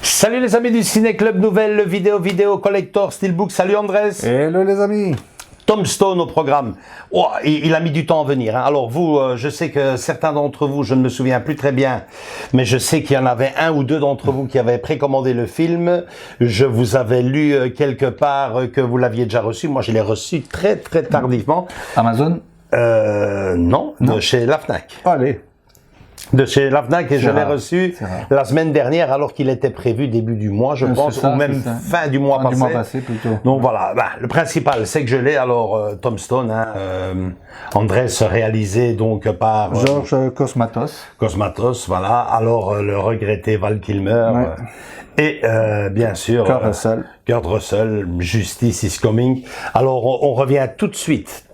Salut les amis du Ciné Club, nouvelle vidéo collector Steelbook. Salut Andrés. Hello les amis. Tombstone au programme. Oh, il a mis du temps à venir. Hein. Alors vous, je sais que certains d'entre vous, je ne me souviens plus très bien, mais je sais qu'il y en avait un ou deux d'entre vous qui avaient précommandé le film. Je vous avais lu quelque part que vous l'aviez déjà reçu. Moi, je l'ai reçu très tardivement. Amazon? Non, de chez la Fnac. Allez. De chez la Fnac et je l'ai reçu la semaine dernière alors qu'il était prévu début du mois, je pense, ou même fin du mois passé. Plutôt. Donc voilà, le principal c'est que je l'ai. Alors Tombstone, Andrés réalisé donc par George Cosmatos. Cosmatos, voilà. Alors le regretté Val Kilmer et bien sûr Kurt Russell, Justice is Coming. Alors on revient tout de suite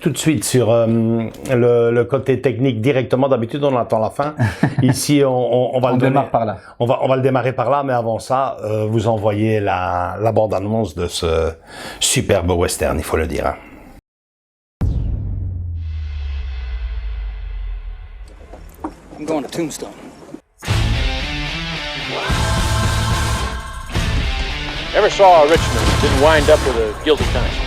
sur le côté technique directement. D'habitude on attend la fin. Ici on va par là. On va le démarrer par là, mais avant ça, vous envoyez la bande-annonce de ce superbe western, il faut le dire. Hein. I'm going to Tombstone. Never saw a rich man who didn't wind up with a guilty conscience.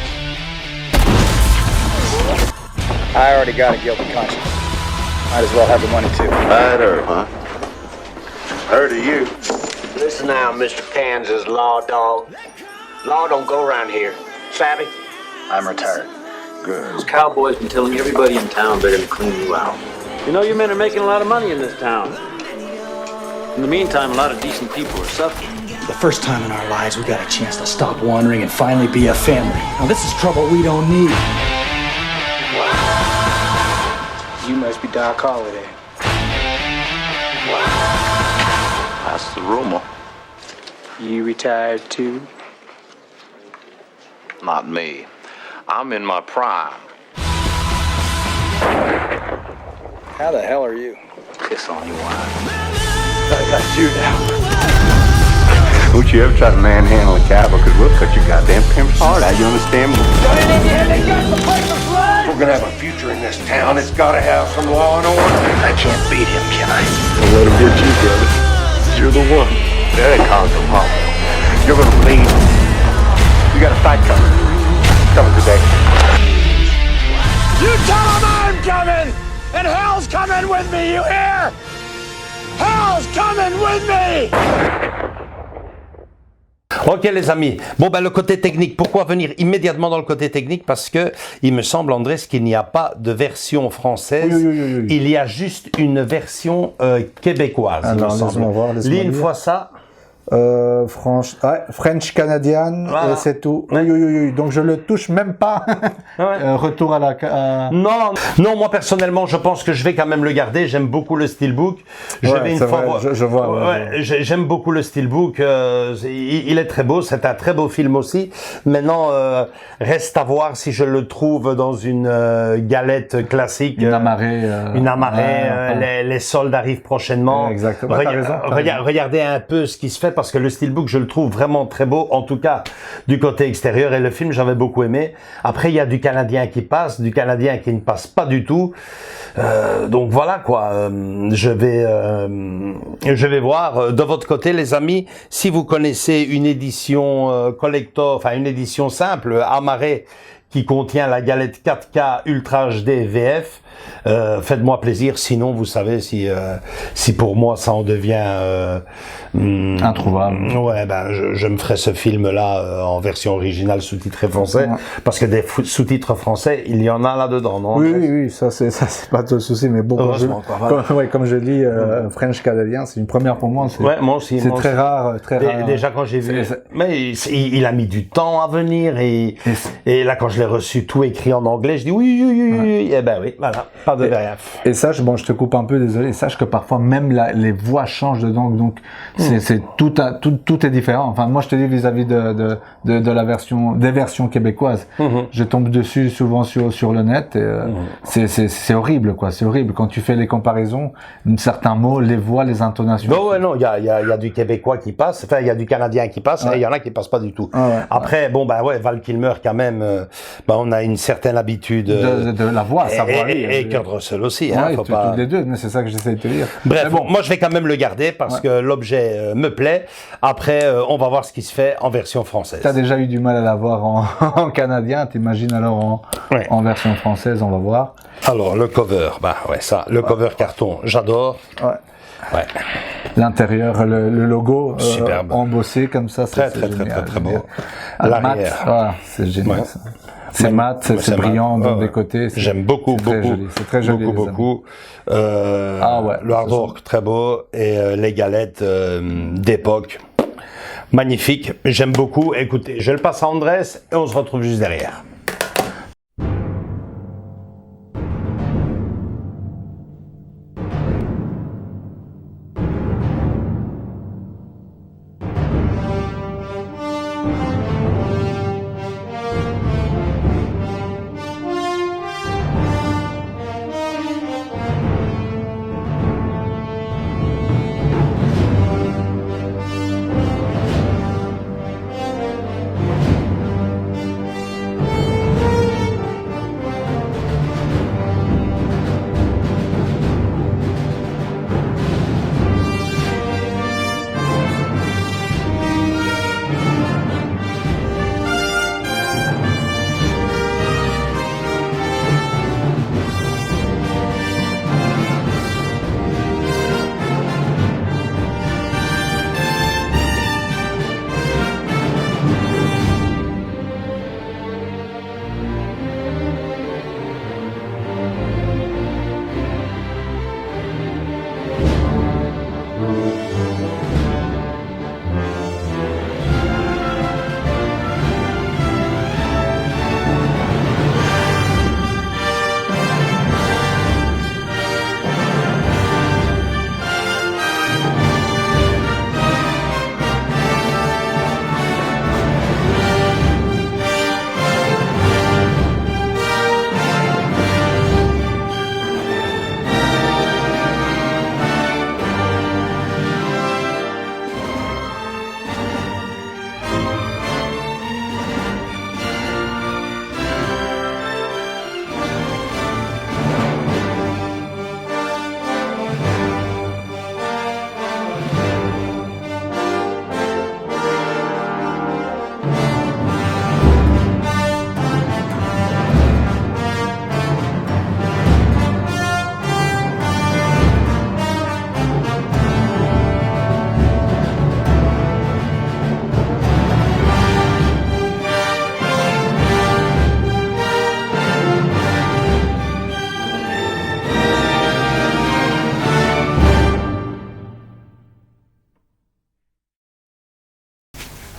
I already got a guilty conscience. Might as well have the money too. I'd heard, huh? Heard of you. Listen now, Mr. Kansas law dog. Law don't go around here. Savvy? I'm retired. Good. Those cowboys been telling everybody in town they're gonna clean you out. You know, you men are making a lot of money in this town. In the meantime, a lot of decent people are suffering. The first time in our lives we got a chance to stop wandering and finally be a family. Now this is trouble we don't need. You must be Doc Holliday. That's the rumor. You retired too? Not me. I'm in my prime. How the hell are you? Piss on your wine. I got you now. Don't you ever try to manhandle a cowboy, because we'll cut your goddamn pimp's heart out, you understand? We're gonna have a future in this town. It's gotta have some law and order. I can't beat him, can I? Don't let him get you, brother. You're the one. That ain't causing a problem. You're gonna bleed. You got a fight coming. Coming today. You tell them I'm coming! And hell's coming with me, you hear? Hell's coming with me! Ok les amis, bon le côté technique, pourquoi venir immédiatement dans le côté technique? Parce que il me semble Andrés qu'il n'y a pas de version française, Oui. Il y a juste une version québécoise. Alors laisse-moi voir, lis une fois ça. French Canadian, voilà. Et c'est tout. Ouais. Oui. Donc je le touche même pas. Retour à la. Non, moi personnellement, je pense que je vais quand même le garder. J'aime beaucoup le Steelbook. Je vois. J'aime beaucoup le Steelbook. Il est très beau. C'est un très beau film aussi. Maintenant, reste à voir si je le trouve dans une galette classique. Une amarrée. Les soldes arrivent prochainement. Exactement. Regardez un peu ce qui se fait. Parce que le Steelbook, je le trouve vraiment très beau, en tout cas du côté extérieur. Et le film, j'avais beaucoup aimé. Après, il y a du Canadien qui passe, du Canadien qui ne passe pas du tout. Donc voilà quoi. Je vais voir de votre côté, les amis, si vous connaissez une édition collector, enfin une édition simple, amarrée, qui contient la galette 4K Ultra HD VF. Faites-moi plaisir, sinon vous savez si pour moi ça en devient introuvable. Ouais, je me ferai ce film-là en version originale sous-titré français, parce que des sous-titres français, il y en a là-dedans, non? Oui, ça c'est pas de souci, mais bon, comme je dis, French Canadien, c'est une première pour moi. Moi aussi. C'est très rare. Déjà quand j'ai vu, mais il a mis du temps à venir et là quand je l'ai l'ai reçu tout écrit en anglais. Je dis oui. Et ben oui, voilà, pas de VF. Et sache, bon, je te coupe un peu, désolé. Sache que parfois même les voix changent dedans, donc c'est tout est différent. Enfin, moi, je te dis vis-à-vis de la des versions québécoises, je tombe dessus souvent sur le net. Et, c'est horrible, quoi. C'est horrible quand tu fais les comparaisons, certains mots, les voix, les intonations. Non, ouais, non, il y a du québécois qui passe. Enfin, il y a du canadien qui passe. Et il y en a qui passent pas du tout. Après, bon, ben ouais, Val Kilmer quand même. On a une certaine habitude de la voix, sa voix. Et Kurt Russell aussi. Hein, Ouais, faut pas... tous les deux, mais c'est ça que j'essaie de te dire. Bref, bon, moi je vais quand même le garder parce que l'objet me plaît. Après, on va voir ce qui se fait en version française. T'as déjà eu du mal à la voir en canadien, t'imagines alors en version française, on va voir. Alors, le cover, le cover carton, j'adore. Ouais. L'intérieur, le logo superbe, embossé comme ça, très beau. L'arrière, voilà, c'est génial. Ça. C'est mat, c'est brillant des côtés. J'aime beaucoup. C'est très joli. Beaucoup. Le hardwork très beau et les galettes d'époque, magnifique. J'aime beaucoup. Écoutez, je le passe à Andrés et on se retrouve juste derrière.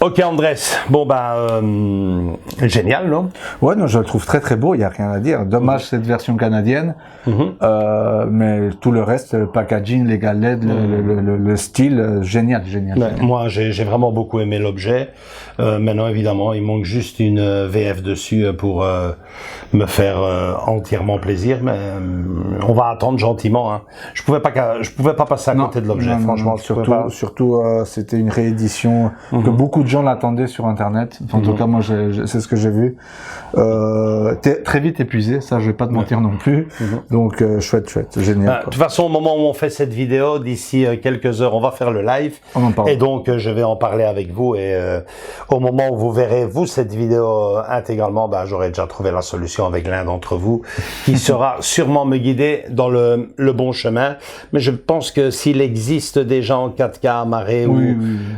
Ok Andrés, génial, non? Ouais, non, je le trouve très beau, il n'y a rien à dire. Dommage cette version canadienne, mais tout le reste, le packaging, les galettes, le style, génial. Moi, j'ai vraiment beaucoup aimé l'objet. Maintenant, évidemment, il manque juste une VF dessus pour me faire entièrement plaisir, mais on va attendre gentiment. Hein. Je pouvais pas passer à côté de l'objet, franchement. Surtout, c'était une réédition que beaucoup de gens l'attendaient sur Internet. En tout cas, moi, c'est ce que j'ai vu. Très vite épuisé, ça, je vais pas te mentir non plus. Donc, chouette, génial. De toute façon, au moment où on fait cette vidéo, d'ici quelques heures, on va faire le live. On en parle. Et donc, je vais en parler avec vous. Et au moment où vous verrez, vous, cette vidéo intégralement, j'aurai déjà trouvé la solution avec l'un d'entre vous qui saura sûrement me guider dans le bon chemin. Mais je pense que s'il existe déjà en 4K amarré,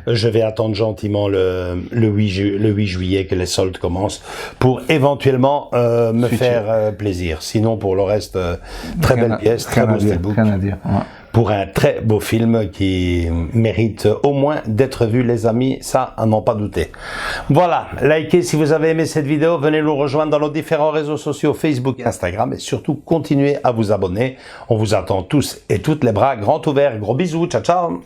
je vais attendre gentiment le 8 juillet que les soldes commencent pour éventuellement me faire plaisir. Sinon, pour le reste, très belle pièce, très beau steelbook. Rien à dire. Ouais. pour un très beau film qui mérite au moins d'être vu, les amis, ça, à n'en pas douter. Voilà, likez si vous avez aimé cette vidéo, venez nous rejoindre dans nos différents réseaux sociaux, Facebook et Instagram, et surtout, continuez à vous abonner. On vous attend tous et toutes les bras grands ouverts. Gros bisous, ciao, ciao.